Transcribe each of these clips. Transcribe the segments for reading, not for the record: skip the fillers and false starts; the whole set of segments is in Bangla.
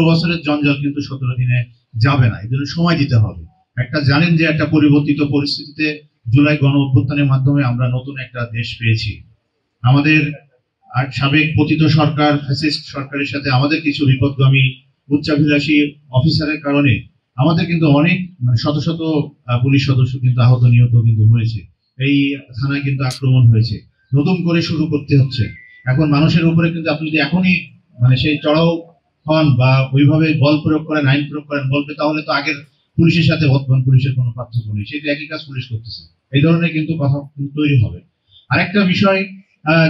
বছরের জঞ্জাল কিন্তু 17 দিনে যাবে না, এই জন্য সময় দিতে হবে। একটা জানেন যে একটা পরিবর্তিত পরিস্থিতিতে জুলাই গণ অভ্যুত্থানের মাধ্যমে আমরা নতুন একটা দেশ পেয়েছি। আমাদের সাবেক পতিত সরকার ফ্যাসিস্ট সরকারের সাথে আমাদের কিছু বিপদগামী উচ্চাভিলাষী অফিসারের কারণে আমাদের কিন্তু অনেক শত শত পুলিশ সদস্য কিন্তু আহত নিহত কিন্তু হয়েছে। এই থানায় কিন্তু আক্রমণ হয়েছে, নতুন করে শুরু করতে হচ্ছে। এখন মানুষের উপরে কিন্তু আপনি যদি এখনই সেই চড়াও হন বা ওইভাবে বল প্রয়োগ করেন, আইন প্রয়োগ করেন বলবে, তাহলে তো আগের পুলিশের সাথে বর্তমান পুলিশের কোনো পার্থক্য নেই, সেটা একই কাজ পুলিশ করতেছে। এই ধরনের কিন্তু কথা তৈরি হবে। আরেকটা বিষয়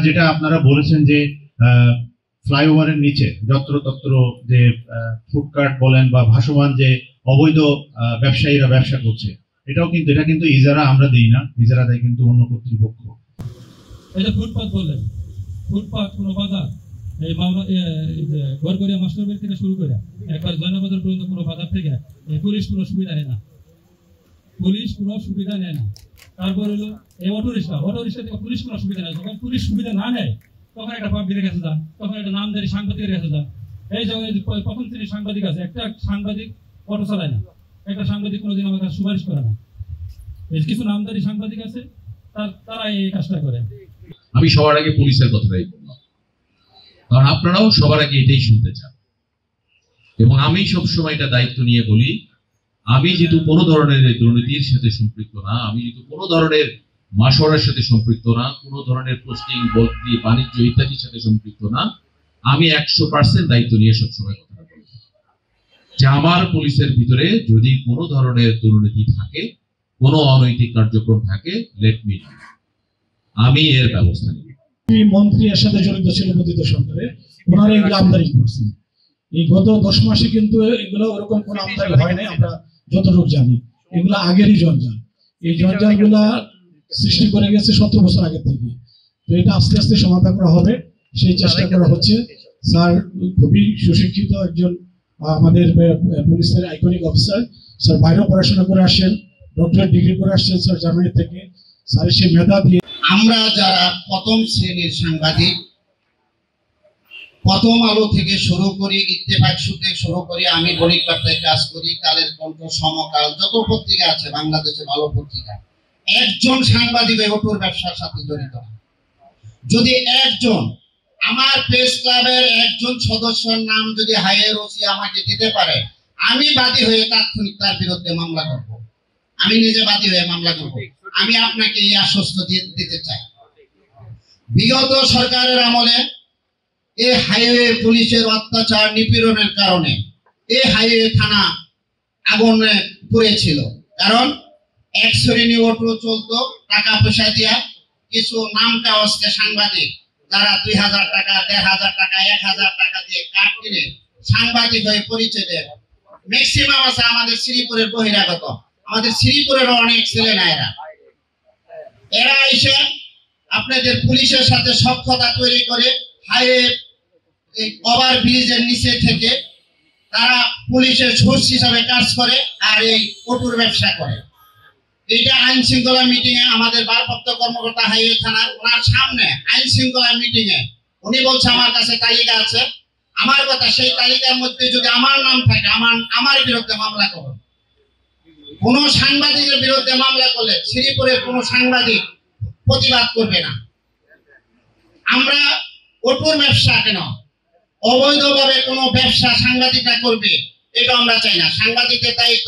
যেটা আপনারা বলেছেন যে ফ্লাইওভারের নিচে যত্রতত্র যে ফুডকার্ট বলেন বা ভাসমান যে অবৈধ ব্যবসায়ীরা ব্যবসা করছে, এটা কিন্তু ইজারা আমরা দিই না, ইজারা দেয় কিন্তু অন্য কর্তৃপক্ষ। এটা ফুটপাত বললেন, ফুটপাত কোনো বাজার, এই গড়গড়িয়া মাস্টারবাড়ি থেকে শুরু করে একবার জয়নাবাজার পর্যন্ত কোনো বাজার থেকে পুলিশ কোনো সুবিধা নেয় না, পুলিশ কোনো সুবিধা নেয় না। তারপর হলো এই অটোরিক্সা থেকে পুলিশ কোনো সুবিধা নেয়। যখন পুলিশ সুবিধা না নেয় তখন একটা পাবলিকের কাছে যান, তখন একটা নামধারী সাংবাদিকের কাছে যান। এই জায়গায় প্রথম শ্রেণীর সাংবাদিক আছে, একটা সাংবাদিক অটো চালায় না, একটা সাংবাদিক কোনোদিন আমার কাছে সুপারিশ করে না। কিছু নামধারী সাংবাদিক আছে, তারা এই কাজটা করে। আমি সবার আগে পুলিশের কথাটাই বললাম, কারণ আপনারাও সবার আগে এটাই শুনতে চান। এবং আমি সবসময় এটা দায়িত্ব নিয়ে বলি, আমি যেহেতু কোনো ধরনের দুর্নীতির সাথে সম্পৃক্ত না, আমি যেহেতু কোনো ধরনের মাসোয়ারার সাথে সম্পৃক্ত না, কোনো ধরনের পোস্টিং বদলি বাণিজ্য ইত্যাদির সাথে সম্পৃক্ত না, আমি 100% দায়িত্ব নিয়ে সবসময় কথাটা বলি যে আমার পুলিশের ভিতরে যদি কোনো ধরনের দুর্নীতি থাকে, কোনো অনৈতিক কার্যক্রম থাকে, লেট মি নো, আমি এর ব্যবস্থা নিব। মন্ত্রী এর সাথে জড়িত ছিল পতিত সরকারে, ওনারা এগুলো আমদানি করছেন। এই গত 10 মাসে কিন্তু এগুলো ওরকম কোনো আমদানি হয় নাই, আমরা যতটুকু জানি। এগুলো আগেরই জঞ্জাল, এই জঞ্জাল গুলা সৃষ্টি করে গেছে 17 বছর আগে থেকে। তো এটা আস্তে আস্তে সমাধান করা হবে, সেই চেষ্টা করা হচ্ছে। স্যার খুবই সুশিক্ষিত একজন আমাদের পুলিশের আইকনিক অফিসার। স্যার বাইরেও পড়াশোনা করে আসছেন, ডক্টরেট ডিগ্রি করে আসছেন স্যার জার্মানি থেকে। স্যারের সেই মেধা দিয়ে আমরা যারা প্রথম শ্রেণীর সাংবাদিক, প্রথম আলো থেকে শুরু করি, ইত্তেফাক থেকে শুরু করি, আমি বণিক বার্তায় কাজ করি, কালের কণ্ঠ, সমকাল, যত পত্রিকা আছে বাংলাদেশে ভালো পত্রিকা, একজন সাংবাদিক ওই অটোর ব্যবসার সাথে জড়িত না। যদি একজন আমার প্রেস ক্লাবের একজন সদস্যের নাম যদি হাইয়ের ওসি আমাকে দিতে পারে, আমি বাদী হয়ে তাৎক্ষণিক তার বিরুদ্ধে মামলা করব। আমি নিজে বাদী হয়ে মামলা করব। আমি আপনাকে এই আশ্বস্ত দিতে চাই। বিগত সরকারের আমলে এই হাইওয়ে পুলিশের অত্যাচার নিপীড়নের কারণে এই হাইওয়ে থানা আগুনে পুড়েছিল। কারণ এক শ্রেণী অটো চলতো টাকা পয়সা দিয়া, কিছু নাম কাগজকে সাংবাদিক যারা 2000 টাকা, 1500 টাকা, 1000 টাকা দিয়ে কার্ড কিনে সাংবাদিক হয়ে পরিচয় দেয়। ম্যাক্সিমাম আছে আমাদের শ্রীপুরের বহিরাগত, আমাদের শ্রীপুরেরও অনেক ছেলে না, এরা এসে আপনাদের পুলিশের সাথে সখ্যতা তৈরি করে হাইওয়ে ওভার ব্রিজের নিচে থেকে তারা পুলিশের সোর্স হিসাবে কাজ করে আর এই অটোর ব্যবসা করে। এইটা আইন শৃঙ্খলা মিটিং এ আমাদের ভারপ্রাপ্ত কর্মকর্তা হাইওয়ে থানার ওনার সামনে আইন শৃঙ্খলা মিটিং এ উনি বলছে আমার কাছে তালিকা আছে, আমার কথা সেই তালিকার মধ্যে যদি আমার নাম থাকে আমার বিরুদ্ধে মামলা করুন। কোন সাংবাদিকের বিরুদ্ধে মামলা করলে শ্রীপুরের কোন সাংবাদিক প্রতিবাদ করবে না। আমরা অটোর ব্যবসা কেন অবৈধভাবে কোনো ব্যবসা সাংবাদিকরা করবে, এটা আমরা চাই না। সাংবাদিকদের দায়িত্ব